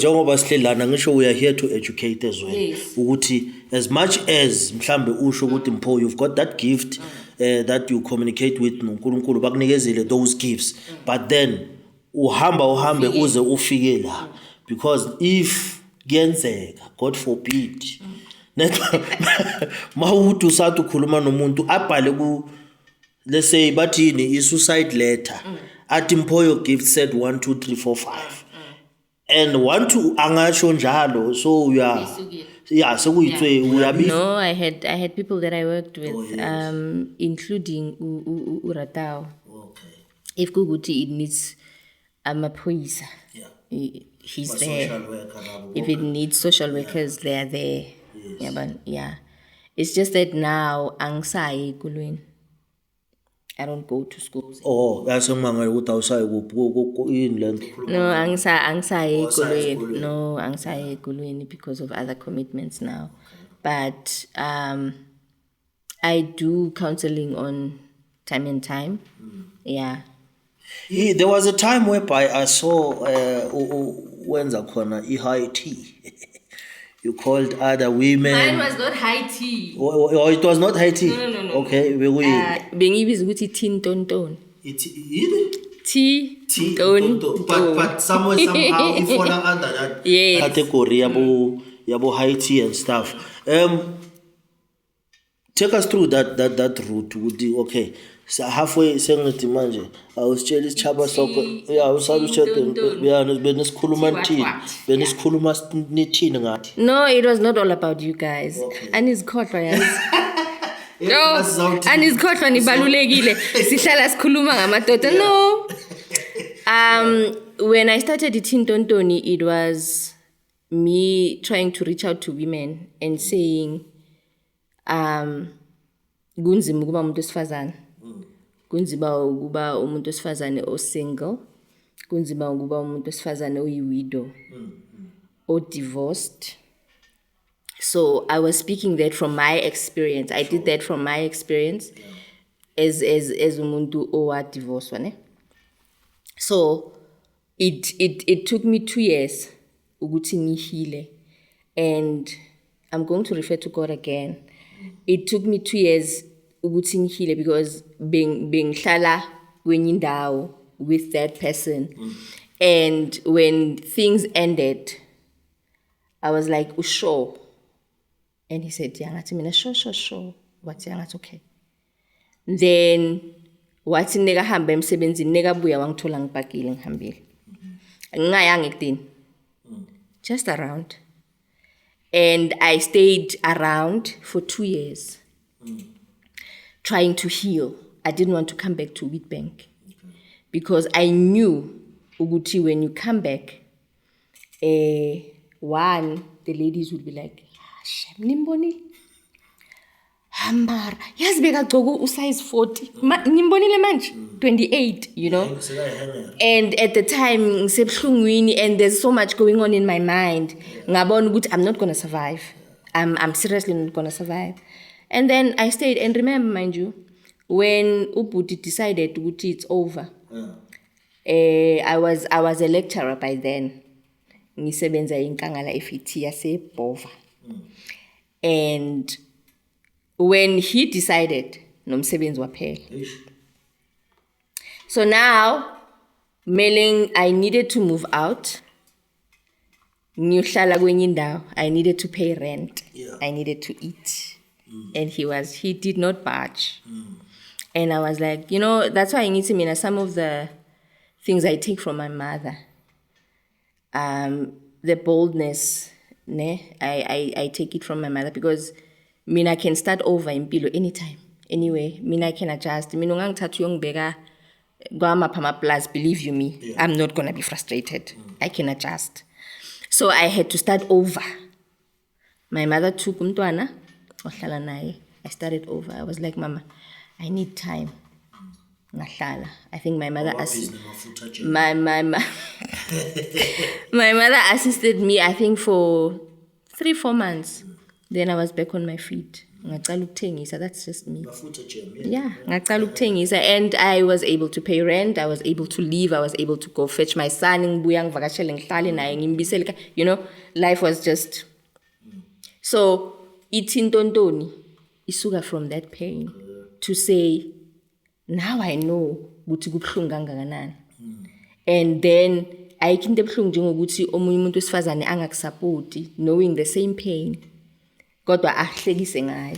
njengoba sihlelana ngisho we are here to educate as well. Yes. Ukuthi as much as mhlambe usho ukuthi Mpho you've got that gift that you communicate with uNkulunkulu bakunikezile those gifts, but then uhambe uze ufike la, because if kuyenzeka God forbid mawuthi usathi ukhuluma nomuntu abhale ku, let's say bathini i-suicide letter athi Mpho your gift said 1 2 3 4 5 and 1 2 angasho njalo, so yeah sekuyitswe uyabi No, I had people that I worked with, Oh, yes. including Uratao. okay If Guguti it needs amaphoyisa, yeah he's But there. social worker nabo If it needs social workers, they are there. Yeah, but yeah. It's just that now angisayi ekulweni. I don't go to schools. oh yasengimangala ukuthi awusayi kuphi yini lento No, angisayi Awusayi ekulweni. No, angisayi ekulweni because of other commitments now. But I do counseling on time and time. Yeah. There was a time whereby I saw wenza khona high tea. You called other women. Mine was not high tea. Oh, it was not high tea. No. Okay, Bengibiza ukuthi tin tonton. Tea but somehow if one under that Yes. category yabo high tea and stuff. Take us through that route. Okay. So halfway sengithi manje awusitshela isichaba sokho awusabe ushede benisikhuluma thini benisikhuluma nithini ngathi No, it was not all about you guys. Anizikhohlwa yazi. No, anizikhohlwa nibalulekile. Sihlala sikhuluma ngamadoda. No. When I started Tin Tontoni, it was me trying to reach out to women and saying kunzima ukuba umuntu wesifazane. Kunzima ukuba umuntu wesifazane o single. Kunzima ukuba umuntu wesifazane oyi-widow or divorced. So I was speaking that from my experience. I did that from my experience as umuntu owa divorced ne. So it took me 2 years ukuthi ngihile, and I'm going to refer to God again. It took me 2 years ukuthi ngihile because bengihlala kwenye indawo with that person. And when things ended, I was like, usho? And he said, yeah, ngathi mina sure. Wathi ngathi okay. Then wathi neka hamba emsebenzini neka buya wangithola ngibhakile ngihambile. Ngingayanga ekudeni. Just around. And I stayed around for 2 years. Trying to heal. I didn't want to come back to Wheatbank. Because I knew ukuthi when you come back, one, the ladies would be like, Shem nimbonile. Hambar, yazi bekagcoka usize 40. Nimbonile manje 28, you know. And at the time ngisebuhlungwini and there's so much going on in my mind. Ngabona ukuthi I'm not going to survive. I'm seriously not going to survive. And then I stayed, and remember, mind you, when Ubhuti decided ukuthi it's over. I was a lecturer by then. Ngisebenza eNkangala FET yaseBhova. And when he decided, nomsebenzi waphela. So now, I needed to move out. Ngiyohlala kwenye indawo. I needed to pay rent. I needed to eat. And he did not budge. And I was like, you know, that's why I need to mean some of the things I take from my mother. The boldness, ne? I take it from my mother because I can start over in Pilo anytime. Anyway, I can adjust. Mina ungangithatha uyongibeka kwamapha plus, believe you me, I'm not going to be frustrated. I can adjust. So I had to start over. My mother took umntwana, wahlala naye. I started over. I was like, Mama, I need time. Ngahlala. I think my mother my mother assisted me, I think, for 3-4 months. Then I was back on my feet. Ngaqala ukuthengisa. That's just me. Yeah, ngaqala ukuthengisa, and I was able to pay rent. I was able to leave. I was able to go fetch my son. Ngibuya ngivakashele ngihlale naye ngimbisele. You know, life was just. So Tin Tontoni isuka from that pain to say, now I know ukuthi kubuhlungu kangakanani. And then ayikho into ebuhlungu njengokuthi omunye umuntu wesifazane angakusupport knowing the same pain. Kodwa ahlekise ngayo.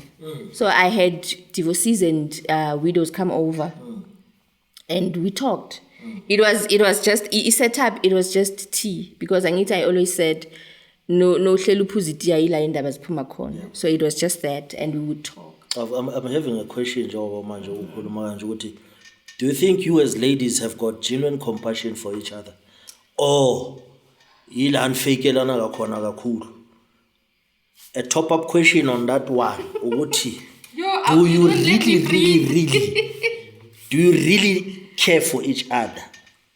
So I had divorcees and widows come over, and we talked. It was just set up. It was just tea because Anita, I always said, no hlela uphuza itiya ila indaba ziphuma khona. So it was just that, and we would talk. I'm having a question, njengoba manje ukhuluma kanje ukuthi, do you think you as ladies have got genuine compassion for each other? Or yila nifekelana kakhona kakhulu? A top-up question on that one, ukuthi, do you really care for each other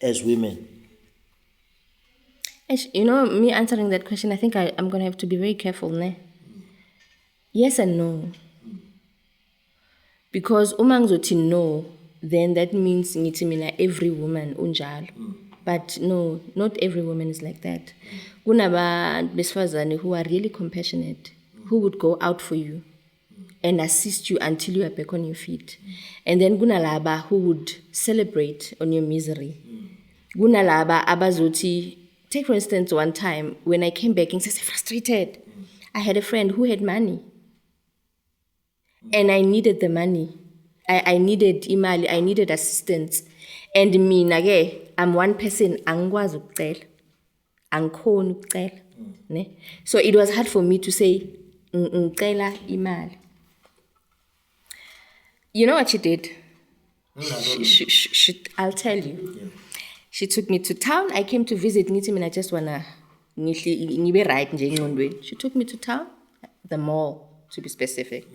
as women? You know, me answering that question, I think I'm going to have to be very careful, ne? Yes and no. Because uma ngizothi no, then that means ngithi mina every woman unjalo. But no, not every woman is like that. Kunabantu besifazane who are really compassionate, who would go out for you and assist you until you are back on your feet. And then kunalaba who would celebrate on your misery. Kunalaba abazothi, take for instance one time when I came back and said, frustrated. I had a friend who had money. And I needed the money. I needed imali, I needed assistance. And mina ke, I'm one person, angikwazi ukucela. Angikhoni ukucela. Ne? So it was hard for me to say, ngicela imali. You know what she did? I'll tell you. Yeah. She took me to town. I came to visit Niti, and I just wanna ngibe right nje engqondweni. She took me to town, the mall to be specific.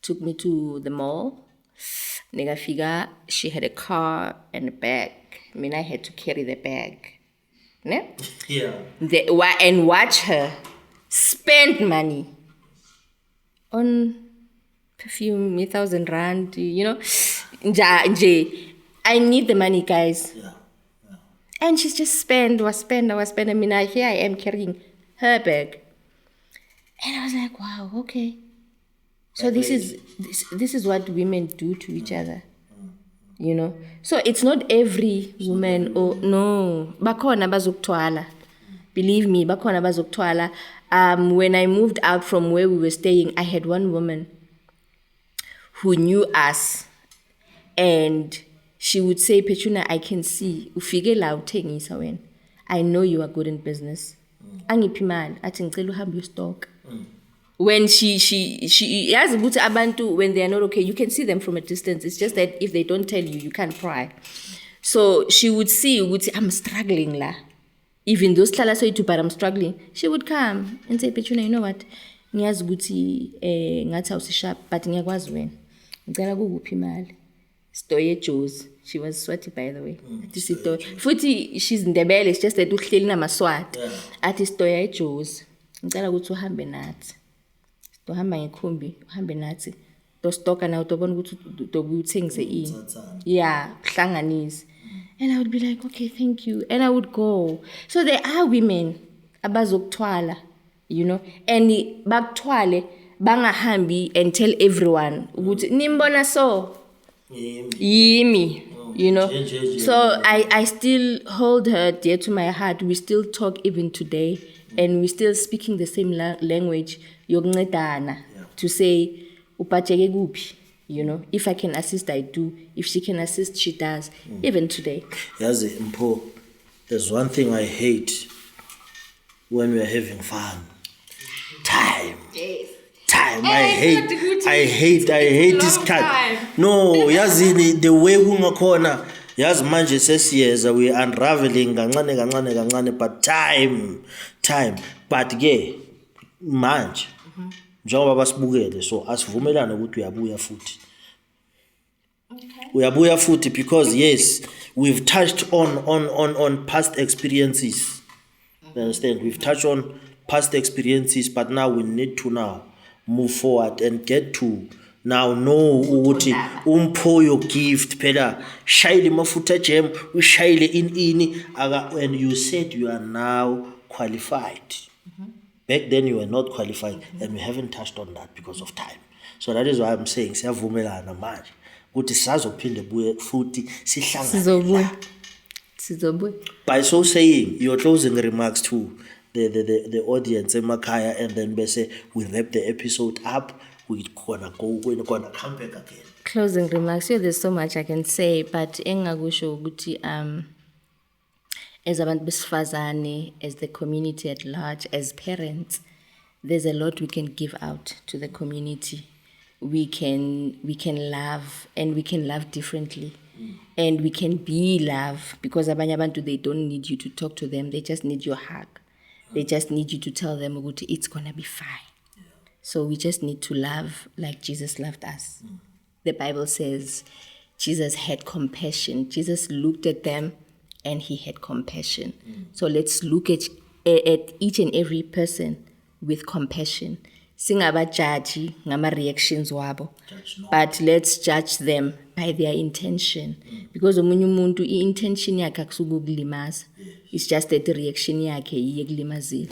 Took me to the mall. Negafika, she had a car and a bag. I mean, I had to carry the bag. Ne? Yeah. And watch her spend money on perfume, 1,000 rand, you know. I need the money, guys. Yeah. And she's just spend. I mean, here I am carrying her bag. And I was like, wow, okay. So this is what women do to each other. You know? So it's not every woman, or no. Bakhona bazokuthwala. Believe me, bakhona bazokuthwala. When I moved out from where we were staying, I had one woman who knew us, and she would say, Petuna, I can see, ufike la uthengisa wena. I know you are good in business. Angiphi imali, athi ngicela uhambe ustock. When she yazi ukuthi abantu, when they are not okay, you can see them from a distance. It's just that if they don't tell you, you can't pry. So she would see, I'm struggling la. Even those hlala soyithi but I'm struggling. She would come and say, Petuna, you know what? Ngiyazi ukuthi ngathi awusishap, but ngiyakwazi wena. Ngicela kukuphi imali. Stoye Joe's. She was Swati, by the way. Futhi, she's Ndebele, it's just that uhleli namaswati. Athi Stoya Joe's. Ngicela ukuthi uhambe nathi. Tohamba ngekhumbi, uhambe nathi. To stocka na utobona ukuthi utobuya uthengise ini. Yeah, hlanganise. And I would be like, okay, thank you. And I would go. So there are women abazokuthwala, you know, and bakuthwale bangahambi and tell everyone ukuthi nimbona so. Yimi, you know. So I still hold her dear to my heart. We still talk even today, and we still speaking the same language. Yokuncedana to say uphatheke kuphi, you know. If I can assist, I do. If she can assist, she does. Even today. Yazi Mpho, there's one thing I hate when we're having fun. Time. Yes. Time. I hate this kind. No, yazi the way kungakhona, yazi manje sesiyeza we unraveling kancane, but time. But ke manje njengoba basibukele, so asivumelane ukuthi uyabuya futhi. Okay. Uyabuya futhi because yes, we've touched on past experiences. You understand? We've touched on past experiences, but now we need to move forward and get to now know ukuthi Mpho your gift phela shayile mafutha jam ushayile ini and you said you are now qualified. Back then you were not qualified, and we haven't touched on that because of time. So that is why I'm saying siyavumelana manje ukuthi sizophinde buye futhi sihlangane. Sizobuya. By so saying, your closing remarks to the audience emakhaya, and then bese we wrap the episode up. We're gonna come back again. Closing remarks. There's so much I can say, but engakusho ukuthi as abantu besifazane, as the community at large, as parents, there's a lot we can give out to the community. We can love, and we can love differently. And we can be love, because abanye abantu, they don't need you to talk to them, they just need your hug. They just need you to tell them ukuthi it's gonna be fine. So we just need to love like Jesus loved us. The Bible says Jesus had compassion. Jesus looked at them and he had compassion. So let's look at each and every person with compassion. Singabajaji ngama reactions wabo, but let's judge them by their intention, because omunye umuntu intention yakhe akusuka ukulimaza, it's just that the reaction yakhe iye.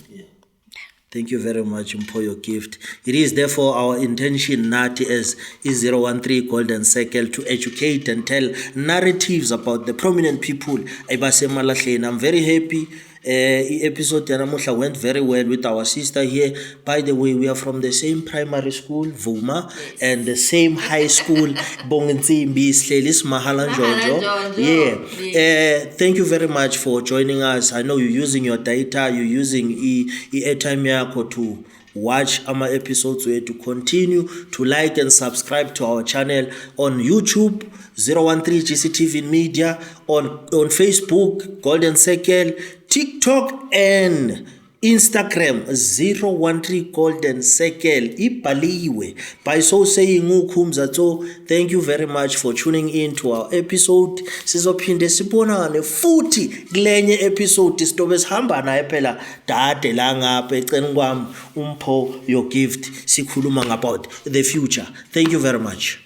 Thank you very much for your gift. It is therefore our intention nathi as i-013 Golden Circle to educate and tell narratives about the prominent people ebasemalahleni. I'm very happy. Episode yanamuhla went very well with our sister here. By the way, we are from the same primary school, Vuma, and the same high school, Bongentsimbi, Slelis Mahalanjonjo. Yeah. Thank you very much for joining us. I know you're using your data, you're using airtime yako to watch our episodes, where to continue to like and subscribe to our channel on YouTube, 013 GCTV Media, on Facebook, Golden Circle, TikTok and Instagram, 013 Golden Circle. Ibhaliwe. By so saying, thank you very much for tuning in to our episode. Sizophinde sibonane futhi kulenye episode sizobe sihamba naye phela dade la ngapha eceleni kwami umpho your gift sikhuluma about the future. Thank you very much.